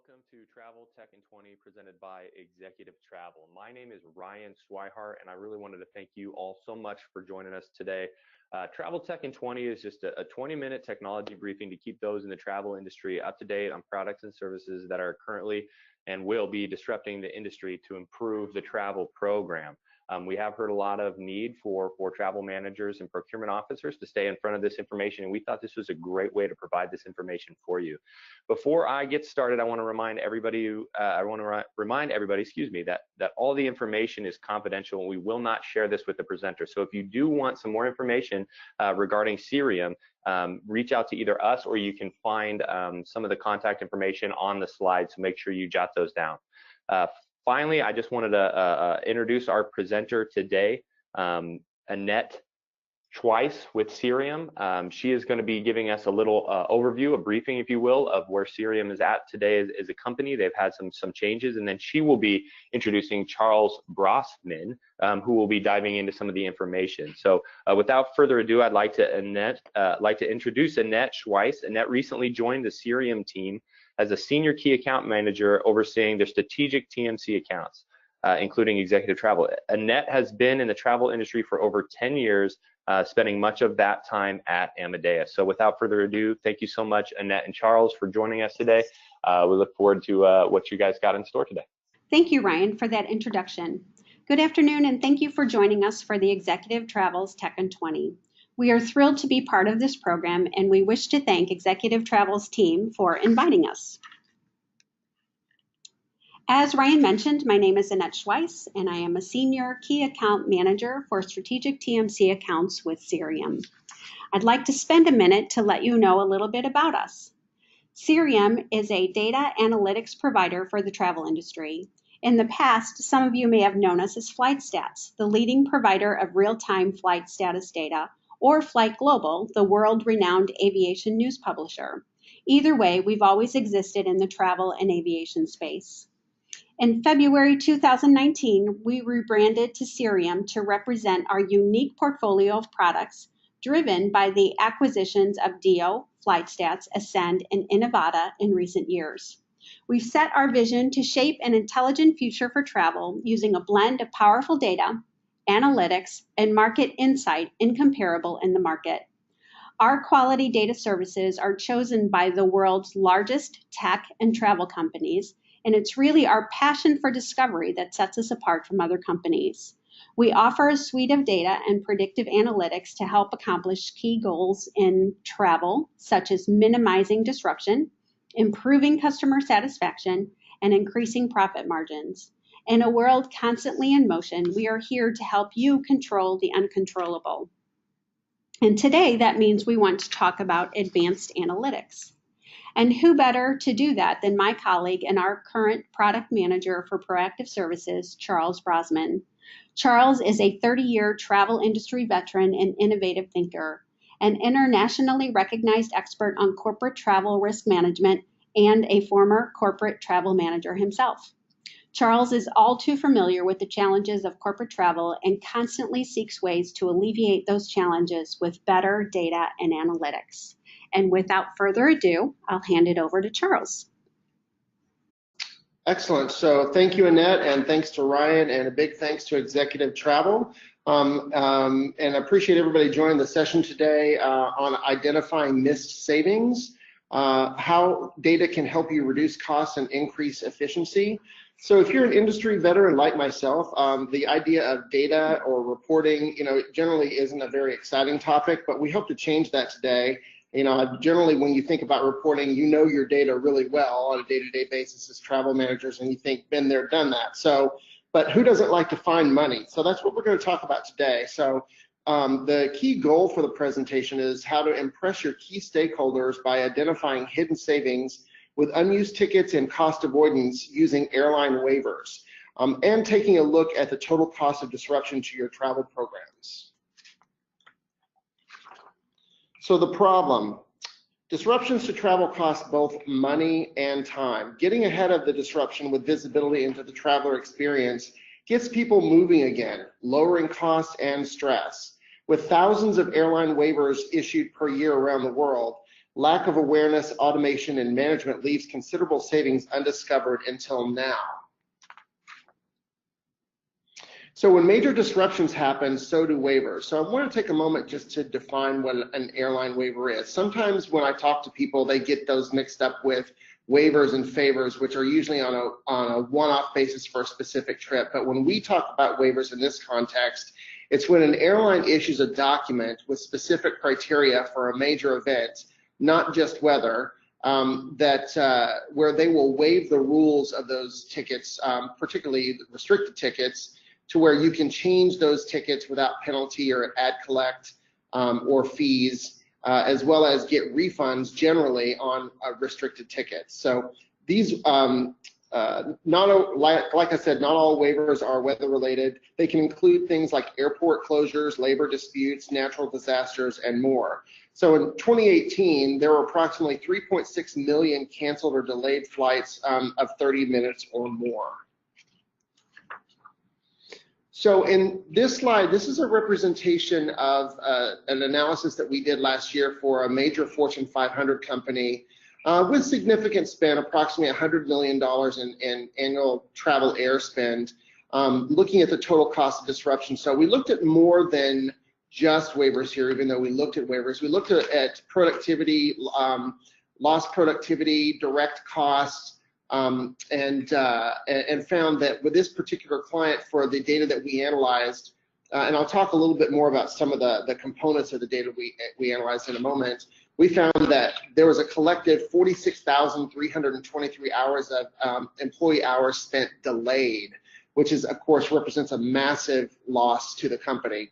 welcome to Travel Tech in 20 presented by Executive Travel. My name is Ryan Swihart, and I really wanted to thank you all so much for joining us today. Travel Tech in 20 is just a 20-minute technology briefing to keep those in the travel industry up to date on products and services that are currently and will be disrupting the industry to improve the travel program. We have heard a lot of need for travel managers and procurement officers to stay in front of this information, and we thought this was a great way to provide this information for you. Before I get started, I want to remind everybody, that all the information is confidential, and we will not share this with the presenter. So if you do want some more information regarding Cerium, reach out to either us or you can find some of the contact information on the slide, so make sure you jot those down. Finally, I just wanted to introduce our presenter today, Annette Schweiss with Cerium. She is going to be giving us a little overview, a briefing, if you will, of where Cerium is at today as a company. They've had some changes, and then she will be introducing Charles Brosman, who will be diving into some of the information. So without further ado, I'd like to introduce Annette Schweiss. Annette recently joined the Cerium team as a senior key account manager overseeing their strategic TMC accounts, including executive travel. Annette has been in the travel industry for over 10 years, spending much of that time at Amadeus. So without further ado, thank you so much, Annette and Charles, for joining us today. We look forward to what you guys got in store today. Thank you, Ryan, for that introduction. Good afternoon, and thank you for joining us for the Executive Travel's Tech in 20. We are thrilled to be part of this program, and we wish to thank Executive Travel's team for inviting us. As Ryan mentioned, my name is Annette Schweiss, and I am a Senior Key Account Manager for Strategic TMC Accounts with Cerium. I'd like to spend a minute to let you know a little bit about us. Cerium is a data analytics provider for the travel industry. In the past, some of you may have known us as FlightStats, the leading provider of real-time flight status data, or Flight Global, the world-renowned aviation news publisher. Either way, we've always existed in the travel and aviation space. In February 2019, we rebranded to Cerium to represent our unique portfolio of products driven by the acquisitions of DO, FlightStats, Ascend, and Innovata in recent years. We've set our vision to shape an intelligent future for travel using a blend of powerful data, analytics, and market insight incomparable in the market. Our quality data services are chosen by the world's largest tech and travel companies, and it's really our passion for discovery that sets us apart from other companies. We offer a suite of data and predictive analytics to help accomplish key goals in travel, such as minimizing disruption, improving customer satisfaction, and increasing profit margins. In a world constantly in motion, we are here to help you control the uncontrollable. And today, that means we want to talk about advanced analytics. And who better to do that than my colleague and our current product manager for proactive services, Charles Brosman. Charles is a 30-year travel industry veteran and innovative thinker, an internationally recognized expert on corporate travel risk management, and a former corporate travel manager himself. Charles is all too familiar with the challenges of corporate travel and constantly seeks ways to alleviate those challenges with better data and analytics. And without further ado, I'll hand it over to Charles. Excellent. So thank you, Annette, and thanks to Ryan, and a big thanks to Executive Travel. And I appreciate everybody joining the session today on identifying missed savings, how data can help you reduce costs and increase efficiency. So if you're an industry veteran like myself, the idea of data or reporting, generally isn't a very exciting topic, but we hope to change that today. Generally when you think about reporting, your data really well on a day-to-day basis as travel managers, and you think, been there, done that. So, but who doesn't like to find money? So that's what we're going to talk about today. So the key goal for the presentation is how to impress your key stakeholders by identifying hidden savings with unused tickets and cost avoidance using airline waivers, and taking a look at the total cost of disruption to your travel programs. So the problem, disruptions to travel cost both money and time. Getting ahead of the disruption with visibility into the traveler experience gets people moving again, lowering costs and stress. With thousands of airline waivers issued per year around the world, Lack of awareness, automation, and management leaves considerable savings undiscovered until now. So when major disruptions happen, so do waivers. So I want to take a moment just to define what an airline waiver is. Sometimes when I talk to people, they get those mixed up with waivers and favors, which are usually on a one-off basis for a specific trip. But when we talk about waivers in this context, it's when an airline issues a document with specific criteria for a major event, not just weather, where they will waive the rules of those tickets, particularly restricted tickets, to where you can change those tickets without penalty or ad collect or fees, as well as get refunds generally on restricted tickets. So these, like I said, not all waivers are weather related. They can include things like airport closures, labor disputes, natural disasters, and more. So in 2018, there were approximately 3.6 million canceled or delayed flights of 30 minutes or more. So in this slide, this is a representation of an analysis that we did last year for a major Fortune 500 company with significant spend, approximately $100 million in annual travel air spend, looking at the total cost of disruption. So we looked at more than just waivers here, even though we looked at waivers. We looked at productivity, lost productivity, direct costs, and found that with this particular client, for the data that we analyzed, and I'll talk a little bit more about some of the components of the data we analyzed in a moment, we found that there was a collective 46,323 hours of employee hours spent delayed, which is, of course, represents a massive loss to the company.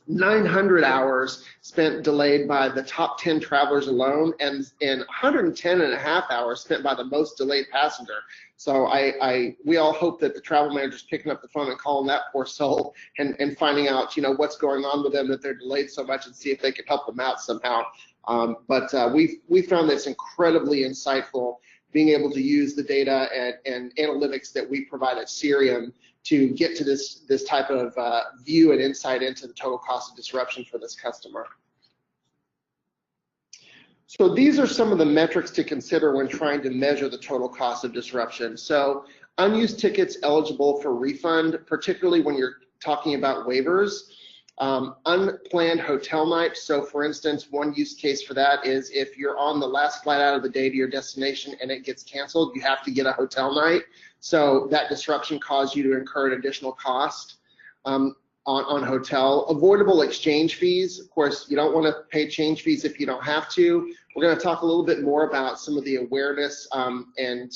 900 hours spent delayed by the top 10 travelers alone, and 110 and a half hours spent by the most delayed passenger. So we all hope that the travel manager's picking up the phone and calling that poor soul and finding out, what's going on with them, that they're delayed so much, and see if they can help them out somehow. But we found this incredibly insightful, being able to use the data and analytics that we provide at Cerium to get to this type of view and insight into the total cost of disruption for this customer. So these are some of the metrics to consider when trying to measure the total cost of disruption. So unused tickets eligible for refund, particularly when you're talking about waivers. Unplanned hotel night. So for instance, one use case for that is if you're on the last flight out of the day to your destination and it gets canceled, you have to get a hotel night. So that disruption caused you to incur an additional cost on hotel. Avoidable exchange fees. Of course, you don't want to pay change fees if you don't have to. We're going to talk a little bit more about some of the awareness around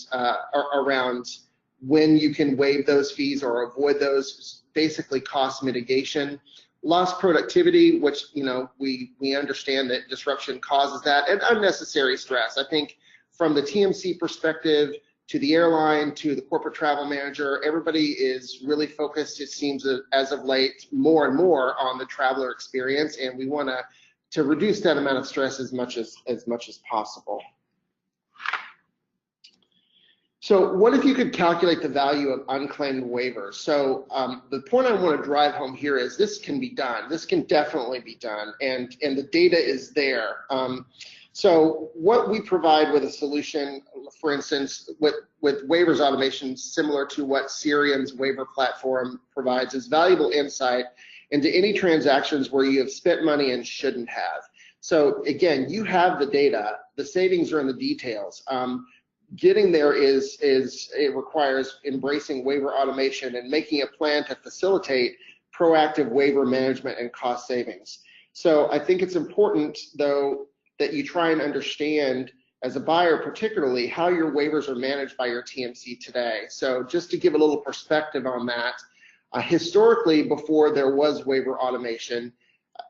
when you can waive those fees or avoid those, basically cost mitigation. Lost productivity, which we understand that disruption causes that, and unnecessary stress. I think from the TMC perspective to the airline to the corporate travel manager, everybody is really focused, it seems as of late, more and more on the traveler experience, and we want to reduce that amount of stress as much as possible. So what if you could calculate the value of unclaimed waivers? So the point I want to drive home here is this can be done. This can definitely be done, and the data is there. So what we provide with a solution, for instance, with waivers automation, similar to what Cerium's waiver platform provides, is valuable insight into any transactions where you have spent money and shouldn't have. So again, you have the data. The savings are in the details. Getting there it requires embracing waiver automation and making a plan to facilitate proactive waiver management and cost savings. So I think it's important, though, that you try and understand, as a buyer particularly, how your waivers are managed by your TMC today. So just to give a little perspective on that, historically, before there was waiver automation,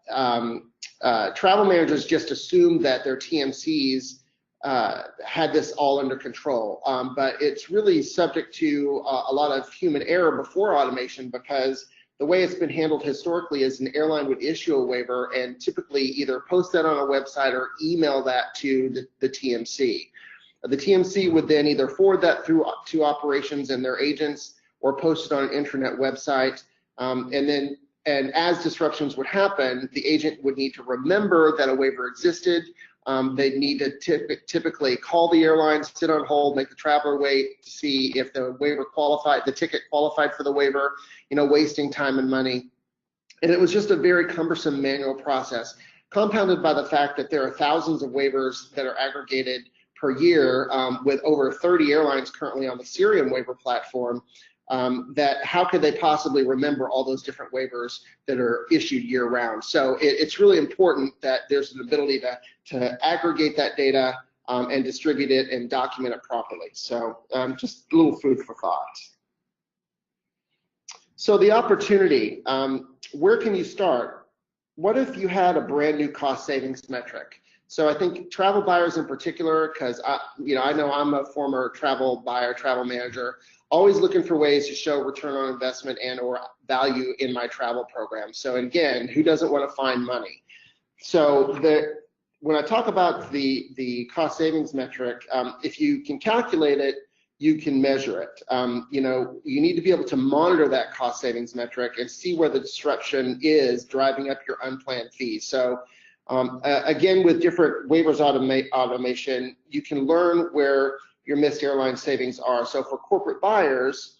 travel managers just assumed that their TMCs had this all under control, but it's really subject to a lot of human error before automation, because the way it's been handled historically is an airline would issue a waiver and typically either post that on a website or email that to the TMC. The TMC would then either forward that through to operations and their agents or post it on an intranet website, and as disruptions would happen, the agent would need to remember that a waiver existed, They need to typically call the airline, sit on hold, make the traveler wait to see if the waiver qualified, the ticket qualified for the waiver, wasting time and money. And it was just a very cumbersome manual process, compounded by the fact that there are thousands of waivers that are aggregated per year, with over 30 airlines currently on the Cerium waiver platform. That how could they possibly remember all those different waivers that are issued year round? So it's really important that there's an ability to aggregate that data and distribute it and document it properly. So just a little food for thought. So the opportunity, where can you start? What if you had a brand new cost savings metric? So I think travel buyers in particular, because I know I'm a former travel buyer, travel manager, always looking for ways to show return on investment and or value in my travel program. So again, who doesn't want to find money? So when I talk about the cost savings metric, if you can calculate it, you can measure it. You need to be able to monitor that cost savings metric and see where the disruption is driving up your unplanned fees. So again, with different waivers automation, you can learn where your missed airline savings are. So for corporate buyers,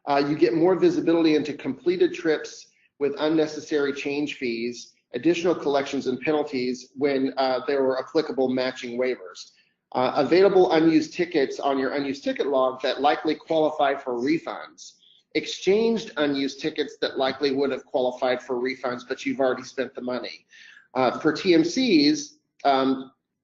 you get more visibility into completed trips with unnecessary change fees, additional collections and penalties when there were applicable matching waivers. Available unused tickets on your unused ticket log that likely qualify for refunds. Exchanged unused tickets that likely would have qualified for refunds, but you've already spent the money. For TMCs,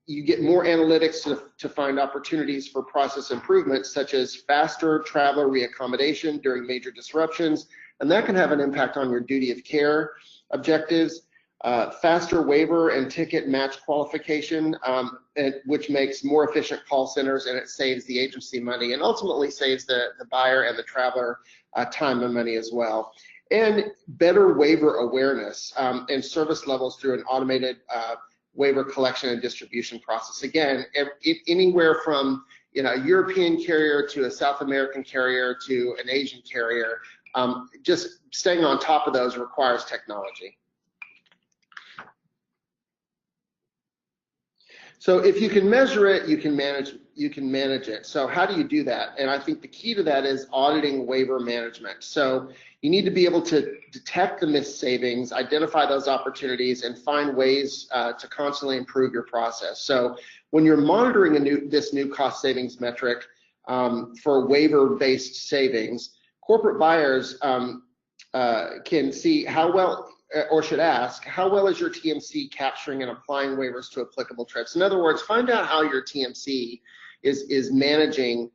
you get more analytics to find opportunities for process improvements, such as faster traveler reaccommodation during major disruptions, and that can have an impact on your duty of care objectives. Faster waiver and ticket match qualification, which makes more efficient call centers, and it saves the agency money and ultimately saves the buyer and the traveler time and money as well. And better waiver awareness and service levels through an automated waiver collection and distribution process. Again, anywhere from a European carrier to a South American carrier to an Asian carrier, just staying on top of those requires technology. So if you can measure it, you can manage it. So how do you do that? And I think the key to that is auditing waiver management. So you need to be able to detect the missed savings, identify those opportunities, and find ways to constantly improve your process. So when you're monitoring this new cost savings metric for waiver-based savings, corporate buyers can see how well, or should ask, how well is your TMC capturing and applying waivers to applicable trips? In other words, find out how your TMC is managing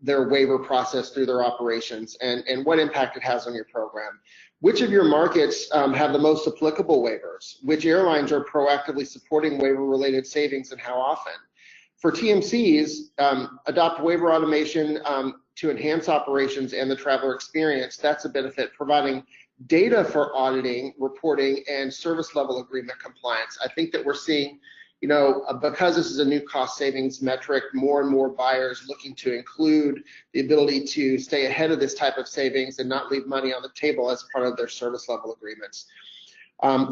their waiver process through their operations and what impact it has on your program. Which of your markets have the most applicable waivers? Which airlines are proactively supporting waiver-related savings and how often? For TMCs, adopt waiver automation to enhance operations and the traveler experience. That's a benefit, providing data for auditing, reporting, and service level agreement compliance. I think that we're seeing, because this is a new cost savings metric, more and more buyers looking to include the ability to stay ahead of this type of savings and not leave money on the table as part of their service level agreements.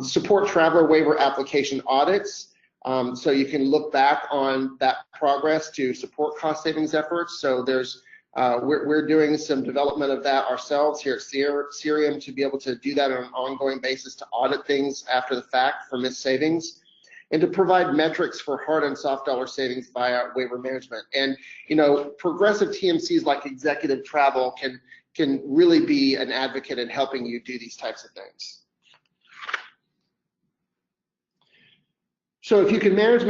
Support traveler waiver application audits. So you can look back on that progress to support cost savings efforts. So there's we're doing some development of that ourselves here at Cerium to be able to do that on an ongoing basis to audit things after the fact for missed savings, and to provide metrics for hard and soft dollar savings via waiver management. And progressive TMCs like executive travel can really be an advocate in helping you do these types of things. So if you can manage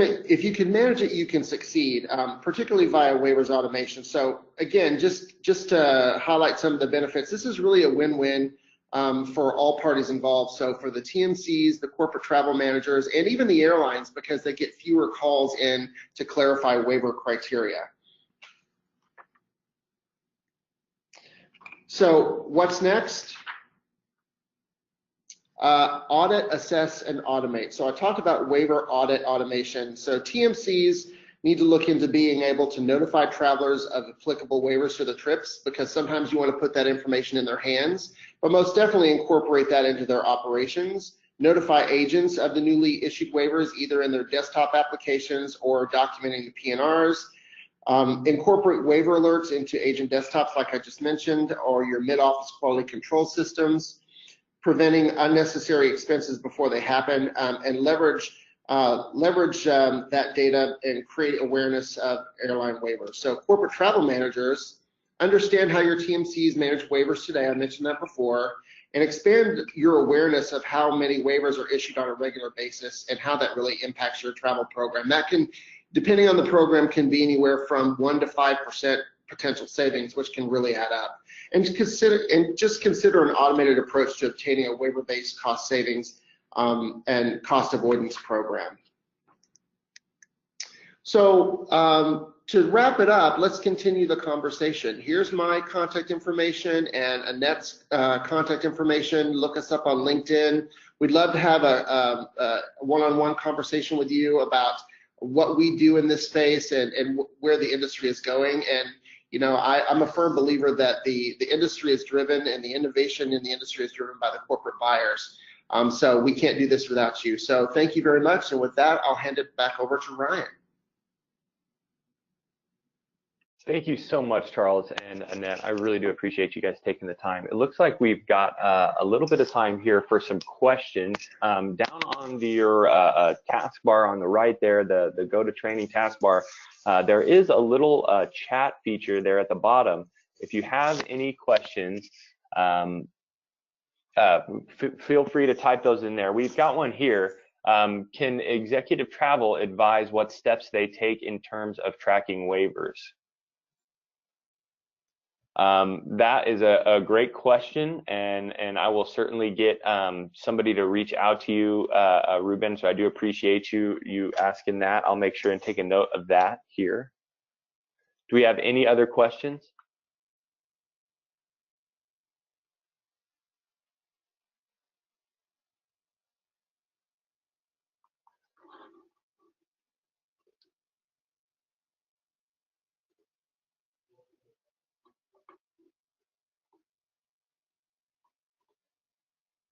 it, you can succeed, particularly via waivers automation. So again, just to highlight some of the benefits, this is really a win-win for all parties involved. So for the TMCs, the corporate travel managers, and even the airlines, because they get fewer calls in to clarify waiver criteria. So what's next? Audit, assess, and automate. So I talked about waiver audit automation. So TMCs need to look into being able to notify travelers of applicable waivers for the trips, because sometimes you want to put that information in their hands, but most definitely incorporate that into their operations notify agents of the newly issued waivers, either in their desktop applications or documenting the PNRs. Incorporate waiver alerts into agent desktops, like I just mentioned, or your mid-office quality control systems, preventing unnecessary expenses before they happen, and leverage that data and create awareness of airline waivers. So corporate travel managers, understand how your TMCs manage waivers today. I mentioned that before, and expand your awareness of how many waivers are issued on a regular basis and how that really impacts your travel program. That can, depending on the program, can be anywhere from 1 to 5% potential savings, which can really add up. And just consider an automated approach to obtaining a waiver-based cost savings and cost avoidance program. So to wrap it up, let's continue the conversation. Here's my contact information and Annette's contact information. Look us up on LinkedIn. We'd love to have a one-on-one conversation with you about what we do in this space and where the industry is going. And you know, I'm a firm believer that the industry is driven and the innovation in the industry is driven by the corporate buyers. So we can't do this without you. So thank you very much. And with that, I'll hand it back over to Ryan. Thank you so much, Charles and Annette. I really do appreciate you guys taking the time. It looks like we've got a little bit of time here for some questions. Down on your taskbar on the right there, the Go to Training taskbar, there is a little chat feature there at the bottom. If you have any questions, feel free to type those in there. We've got one here. Can executive travel advise what steps they take in terms of tracking waivers? That is a great question, and I will certainly get somebody to reach out to you, Ruben. So I do appreciate you asking that. I'll make sure and take a note of that here. Do we have any other questions?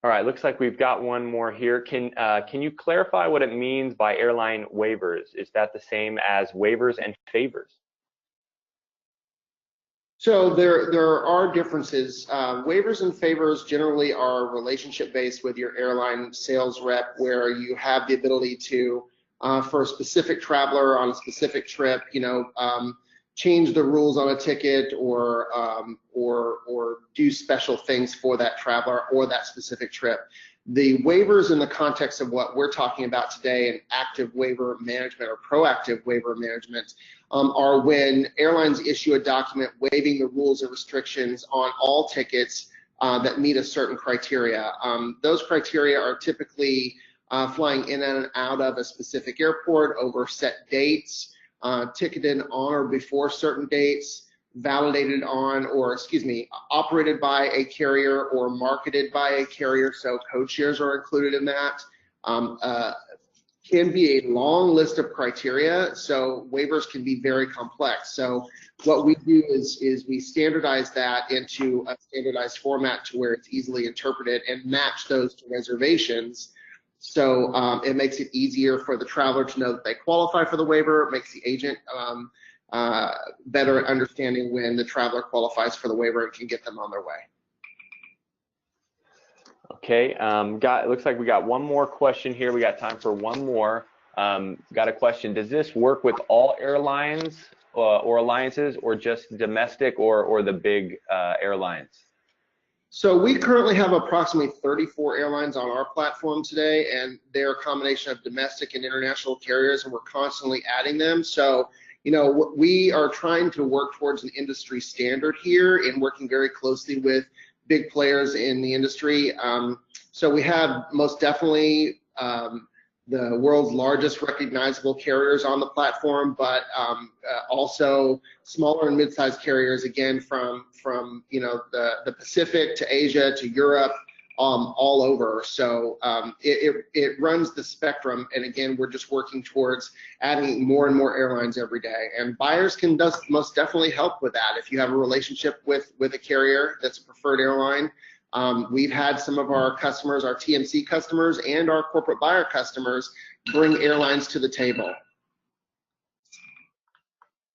All right, looks like we've got one more here. Can you clarify what it means by airline waivers? Is that the same as waivers and favors? So there are differences. Waivers and favors generally are relationship-based with your airline sales rep, where you have the ability to, for a specific traveler on a specific trip, you know, change the rules on a ticket or do special things for that traveler or that specific trip. The waivers in the context of what we're talking about today, and active waiver management or proactive waiver management, are when airlines issue a document waiving the rules and restrictions on all tickets that meet a certain criteria. Those criteria are typically flying in and out of a specific airport over set dates, ticketed on or before certain dates, validated on, or excuse me, operated by a carrier or marketed by a carrier, so code shares are included in that. Can be a long list of criteria, so waivers can be very complex. So what we do is we standardize that into a standardized format to where it's easily interpreted and match those to reservations. So it makes it easier for the traveler to know that they qualify for the waiver. It makes the agent better at understanding when the traveler qualifies for the waiver and can get them on their way. Okay, it looks like we got one more question here. We got time for one more. Got a question. Does this work with all airlines or alliances, or just domestic or the big airlines? So we currently have approximately 34 airlines on our platform today, and they're a combination of domestic and international carriers, and we're constantly adding them. So, you know, we are trying to work towards an industry standard here and working very closely with big players in the industry. So we have most definitely the world's largest recognizable carriers on the platform, but also smaller and mid-sized carriers, again, from you know, the Pacific to Asia to Europe, all over. So it runs the spectrum, and again, we're just working towards adding more and more airlines every day. And buyers can most definitely help with that. If you have a relationship with a carrier that's a preferred airline, We've had some of our customers, our TMC customers and our corporate buyer customers, bring airlines to the table.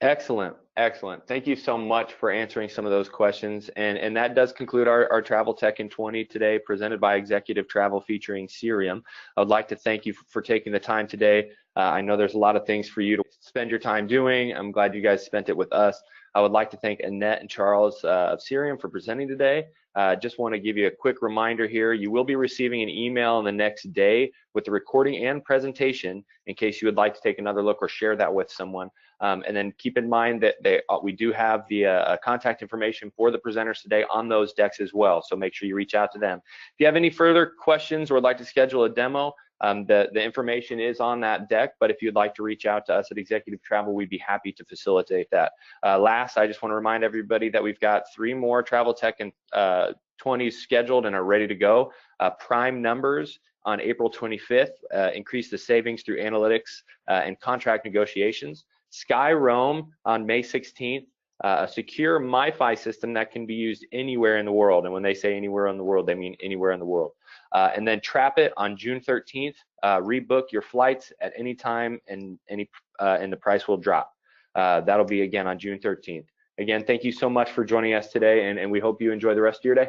Excellent, excellent. Thank you so much for answering some of those questions. And that does conclude our Travel Tech in 20 today, presented by Executive Travel featuring Cerium. I would like to thank you for taking the time today. I know there's a lot of things for you to spend your time doing. I'm glad you guys spent it with us. I would like to thank Annette and Charles of Cerium for presenting today. Just want to give you a quick reminder here. You will be receiving an email in the next day with the recording and presentation in case you would like to take another look or share that with someone. And then keep in mind that we do have the contact information for the presenters today on those decks as well. So make sure you reach out to them. If you have any further questions or would like to schedule a demo, the information is on that deck, but if you'd like to reach out to us at Executive Travel, we'd be happy to facilitate that. Last, I just want to remind everybody that we've got 3 more Travel Tech and 20s scheduled and are ready to go. Prime numbers on April 25th, increase the savings through analytics and contract negotiations. Sky Roam on May 16th, a secure MiFi system that can be used anywhere in the world. And when they say anywhere in the world, they mean anywhere in the world. And then Trap It on June 13th, rebook your flights at any time and the price will drop. That'll be again on June 13th. Again, thank you so much for joining us today, and we hope you enjoy the rest of your day.